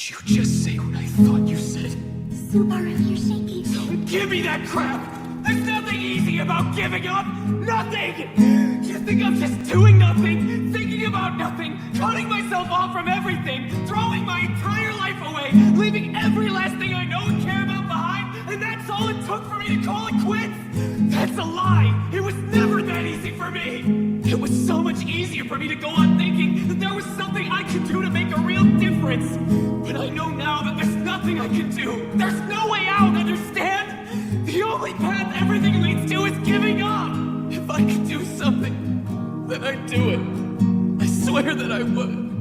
you just say what I thought you said? Subaru, you're shaking. Don't give me that crap! There's nothing easy about giving up! Nothing! You think I'm just doing nothing, thinking about nothing, cutting myself off from everything, throwing my entire life away, leaving every last thing I know and care about behind, and that's all it took for me to call it quits? That's a lie! It was never that easy for me! It was so much easier for me to go on thinking that there was something I could do to make a real difference. But I know now that there's nothing I can do. There's no way out, understand? The only path everything leads to is giving up. If I could do something, then I'd do it. I swear that I would.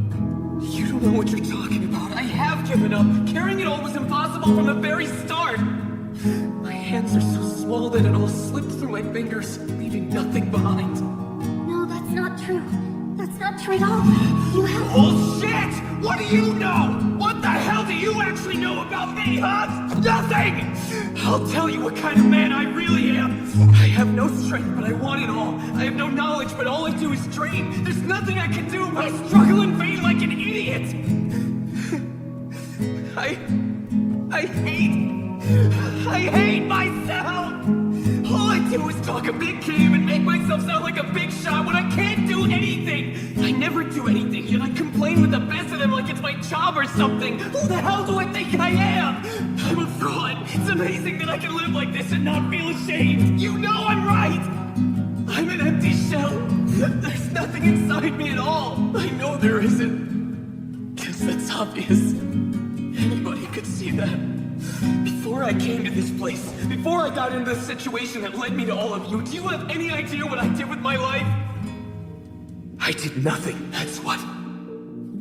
You don't know what you're talking about. I have given up. Carrying it all was impossible from the very start. My hands are so small that it all slipped through my fingers, leaving nothing behind. No, that's not true. That's not true at all. You have... Bullshit! What do you know? What the hell do you actually know about me, huh? Nothing! I'll tell you what kind of man I really am. I have no strength, but I want it all. I have no knowledge, but all I do is dream. There's nothing I can do, but I struggle in vain like an idiot. I hate myself! All I do is talk a big game and make myself sound like a big shot when I can't do anything! I never do anything, yet I complain with the best of them like it's my job or something! Who the hell do I think I am? I'm a fraud! It's amazing that I can live like this and not feel ashamed! You know I'm right! I'm an empty shell! There's nothing inside me at all! I know there isn't. Guess that's obvious. Anybody could see that. Before I came to this place, before I got into the situation that led me to all of you, do you have any idea what I did with my life? I did nothing, that's what.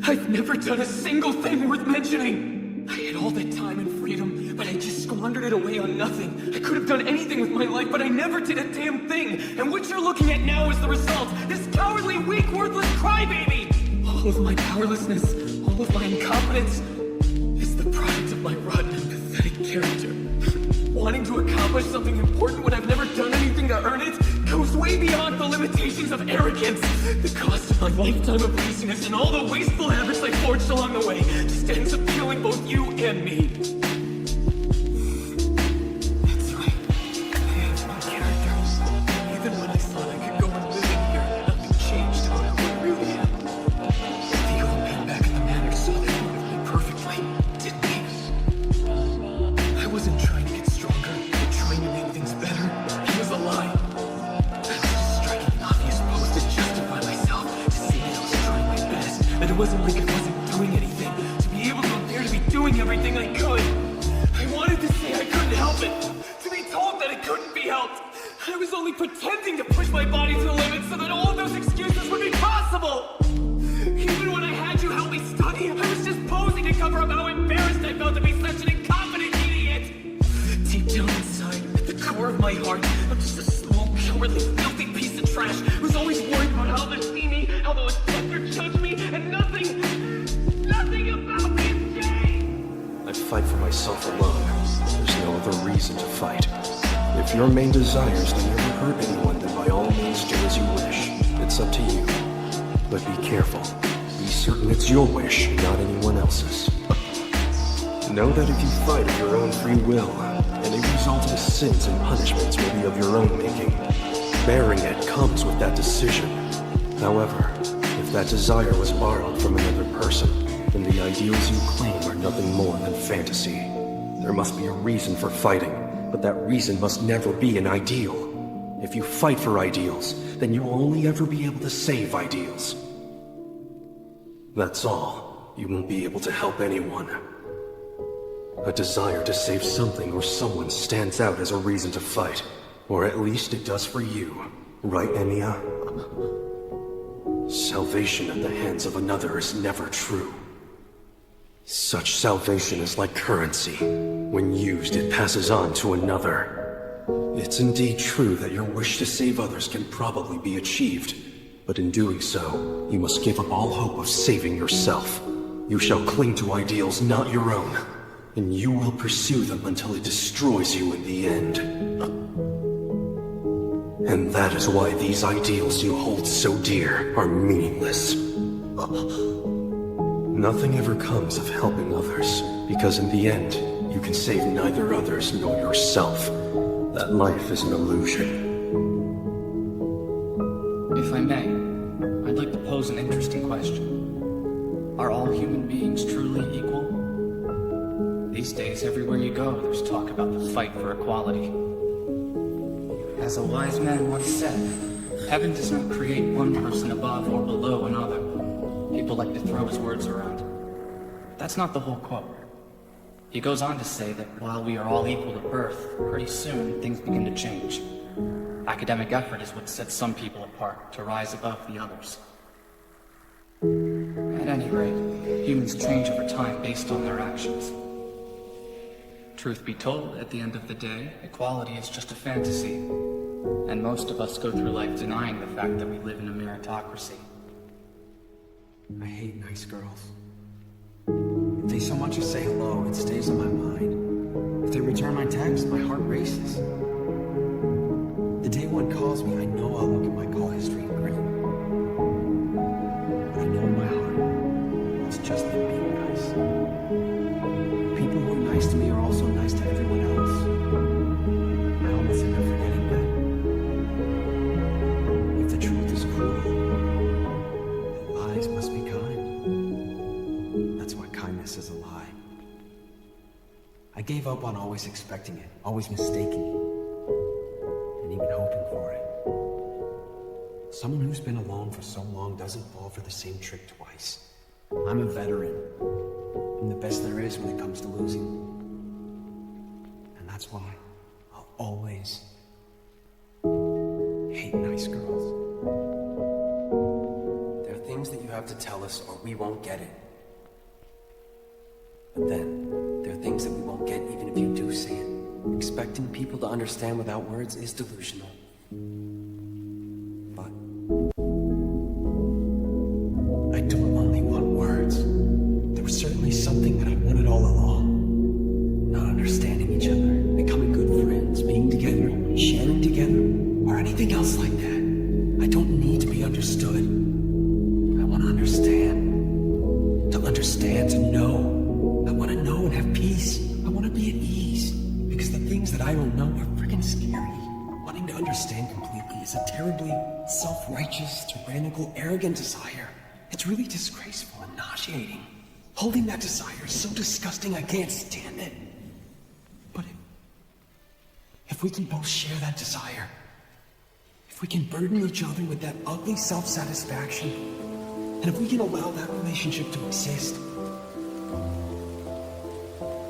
I've never done a single thing worth mentioning. I had all that time and freedom, but I just squandered it away on nothing. I could have done anything with my life, but I never did a damn thing. And what you're looking at now is the result. This cowardly, weak, worthless crybaby. All of my powerlessness, all of my incompetence, is the product of my rotten and pathetic character. Wanting to accomplish something important when I've never done anything to earn it goes way beyond the limitations of arrogance. The cost of my lifetime of laziness and all the wasteful habits I forged along the way just ends up killing both you and me. That's right. I changed my character. Even when I thought I could go and live in here, nothing changed how I really am. The old man back in the manor saw that part of me perfectly, didn't he? I wasn't trying to get stronger, or trying to make things better. It was a lie. I was just striking an obvious pose to justify myself, to say that I was trying my best, that it wasn't like I wasn't doing anything, to be able to appear to be doing everything I could. I wanted to say I couldn't help it, to be told that it couldn't be helped. I was only pretending to push my body to the limit so that all of those excuses would be possible. Even when I had you help me study, I was just posing to cover up how embarrassed I felt to be such an incompetent idiot. Deep down inside, at the core of my heart, I'm just a small, cowardly, filthy piece of trash who's always worried about how they'll see me, how they'll accept or judge me, and nothing about me has changed. I fight for myself alone. There's no other reason to fight. If your main desire is to never hurt anyone, then by all means do as you wish. It's up to you. But be careful. Be certain it's your wish, not anyone else's. Know that if you fight of your own free will, any resulting sins and punishments will be of your own making. Bearing it comes with that decision. However, if that desire was borrowed from another person, then the ideals you claim are nothing more than fantasy. There must be a reason for fighting, but that reason must never be an ideal. If you fight for ideals, then you'll only ever be able to save ideals. That's all. You won't be able to help anyone. A desire to save something or someone stands out as a reason to fight. Or at least it does for you. Right, Emiya? Salvation at the hands of another is never true. Such salvation is like currency. When used, it passes on to another. It's indeed true that your wish to save others can probably be achieved. But in doing so, you must give up all hope of saving yourself. You shall cling to ideals not your own, and you will pursue them until it destroys you in the end. And that is why these ideals you hold so dear are meaningless. Nothing ever comes of helping others, because in the end, you can save neither others nor yourself. That life is an illusion. If I may, I'd like to pose an interesting question. Are all human beings truly equal? These days, everywhere you go, there's talk about the fight for equality. As a wise man once said, heaven does not create one person above or below another. People like to throw his words around. That's not the whole quote. He goes on to say that while we are all equal at birth, pretty soon things begin to change. Academic effort is what sets some people apart to rise above the others. At any rate, humans change over time based on their actions. Truth be told, at the end of the day, equality is just a fantasy. And most of us go through life denying the fact that we live in a meritocracy. I hate nice girls. If they so much as say hello, it stays on my mind. If they return my text, my heart races. The day one calls me, I know I'll look at my call history and grin. But I know in my heart, it's just them being nice. People who are nice to me are also nice to everyone else. I almost end up forgetting that. If the truth is cruel, then lies must be kind. That's why kindness is a lie. I gave up on always expecting it, always mistaking it. Even hoping for it. Someone who's been alone for so long doesn't fall for the same trick twice. I'm a veteran. I'm the best there is when it comes to losing. And that's why I'll always hate nice girls. There are things that you have to tell us or we won't get it. But then, there are things that we won't get even if you do say it. Expecting people to understand without words is delusional. But I don't only want words. There was certainly something that I wanted all along. Not understanding each other, becoming good friends, being together, sharing together, or anything else like that. I don't need to be understood. I want to understand. To understand, to know. I want to know and have peace. I want to be at ease. Because the things that I don't know are freaking scary. Wanting to understand completely is a terribly self-righteous, tyrannical, arrogant desire. It's really disgraceful and nauseating. Holding that desire is so disgusting I can't stand it. But if we can both share that desire, if we can burden each other with that ugly self-satisfaction, and if we can allow that relationship to exist,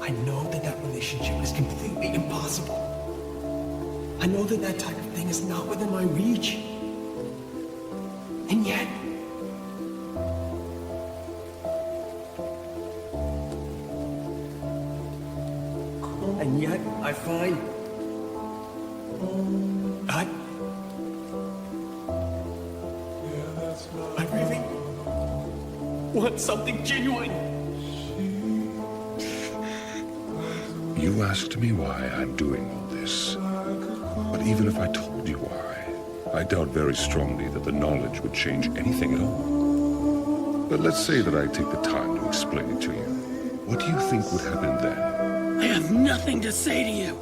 I know that that relationship is completely impossible. I know that that type of thing is not within my reach. And yet, I find I really want something genuine. You asked me why I'm doing all this. But even if I told you why, I doubt very strongly that the knowledge would change anything at all. But let's say that I take the time to explain it to you. What do you think would happen then? I have nothing to say to you.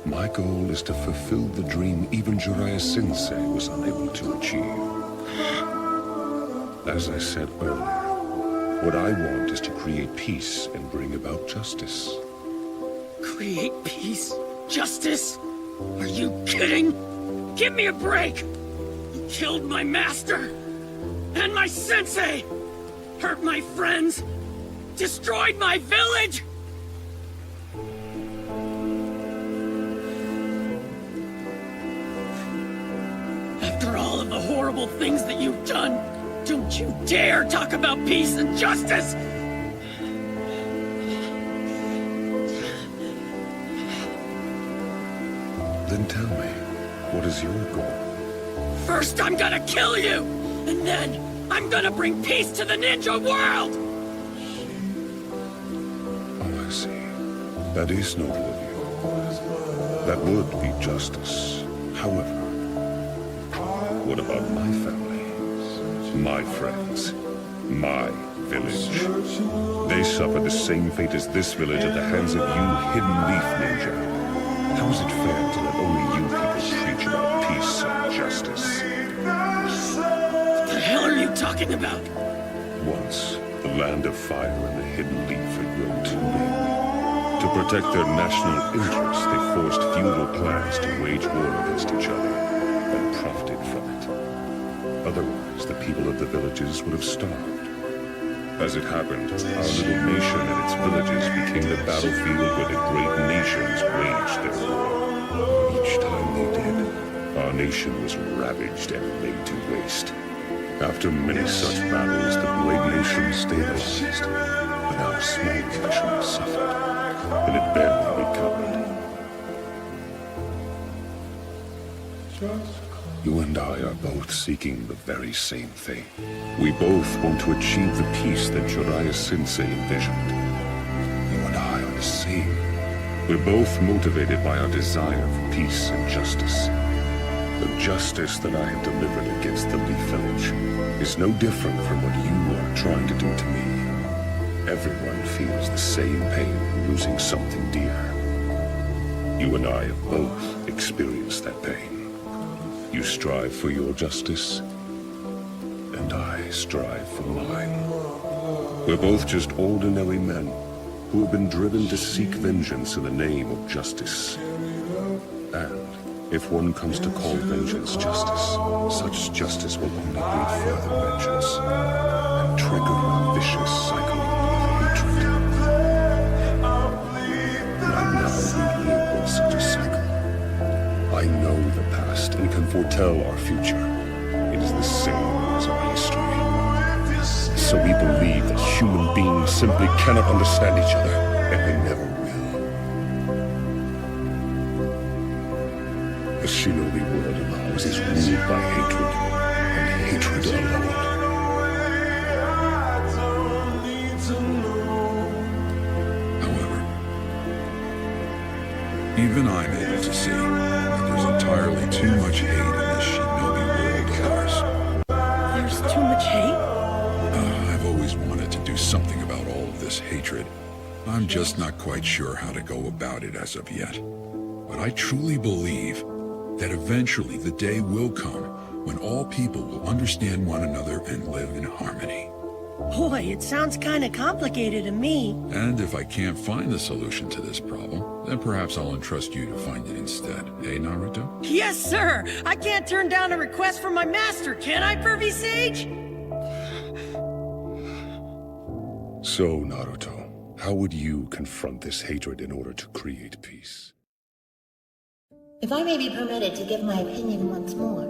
My goal is to fulfill the dream even Jiraiya Sensei was unable to achieve. As I said earlier, what I want is to create peace and bring about justice. Create peace? Justice? Are you kidding? Give me a break! You killed my master! And my sensei! Hurt my friends! Destroyed my village! After all of the horrible things that you've done, don't you dare talk about peace and justice! Then tell me, what is your goal? First I'm gonna kill you! And then I'm gonna bring peace to the ninja world! Oh, I see. That is noble of you. That would be justice. However, what about my family? My friends? My village. They suffered the same fate as this village at the hands of you, Hidden Leaf Ninja. How is it fair to let only you people preach about peace and justice? What the hell are you talking about? Once, the Land of Fire and the Hidden Leaf had grown too big. To protect their national interests, they forced feudal clans to wage war against each other and profited from it. Otherwise, the people of the villages would have starved. As it happened, our little nation and its villages became the battlefield where the great nations waged their war. Each time they did, our nation was ravaged and laid to waste. After many such battles, the Blade Nation stabilized, but our small nation suffered, and it barely recovered. You and I are both seeking the very same thing. We both want to achieve the peace that Jiraiya Sensei envisioned. You and I are the same. We're both motivated by our desire for peace and justice. The justice that I have delivered against the Leaf Village is no different from what you are trying to do to me. Everyone feels the same pain in losing something dear. You and I have both experienced that pain. You strive for your justice, and I strive for mine. We're both just ordinary men who have been driven to seek vengeance in the name of justice. And if one comes to call vengeance justice, such justice will only breed further vengeance and trigger a vicious cycle of hatred. Right now, we live in such a cycle. I know the past and can foretell our future. It is the same as our history. So we believe that human beings simply cannot understand each other, and they never will. The shinobi world of ours is ruled by hatred, and hatred alone. However, even I'm able to see that there's entirely too much hate in this shinobi world of ours. There's too much hate? I've always wanted to do something about all of this hatred. I'm just not quite sure how to go about it as of yet. But I truly believe that eventually the day will come when all people will understand one another and live in harmony. Boy, it sounds kinda complicated to me. And if I can't find the solution to this problem, then perhaps I'll entrust you to find it instead. Eh, Naruto? Yes, sir! I can't turn down a request from my master, can I, Pervy Sage? So, Naruto, how would you confront this hatred in order to create peace? If I may be permitted to give my opinion once more,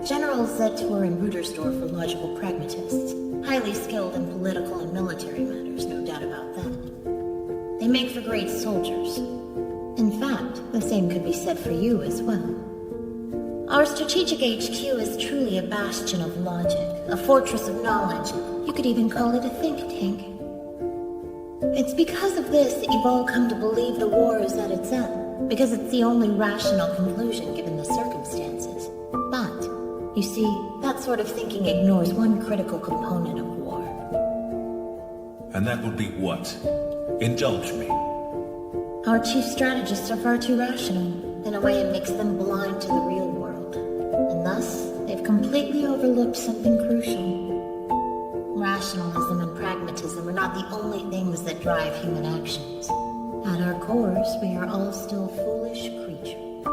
General Zetor and Rudersdorf are logical pragmatists, highly skilled in political and military matters, no doubt about that. They make for great soldiers. In fact, the same could be said for you as well. Our strategic HQ is truly a bastion of logic, a fortress of knowledge. You could even call it a think tank. It's because of this that you've all come to believe the war is at its end, because it's the only rational conclusion given the circumstances. But, you see, that sort of thinking ignores one critical component of war. And that would be what? Indulge me. Our chief strategists are far too rational. In a way, it makes them blind to the real world. And thus, they've completely overlooked something crucial. Rationalism and pragmatism are not the only things that drive human actions. At our cores, we are all still foolish creatures.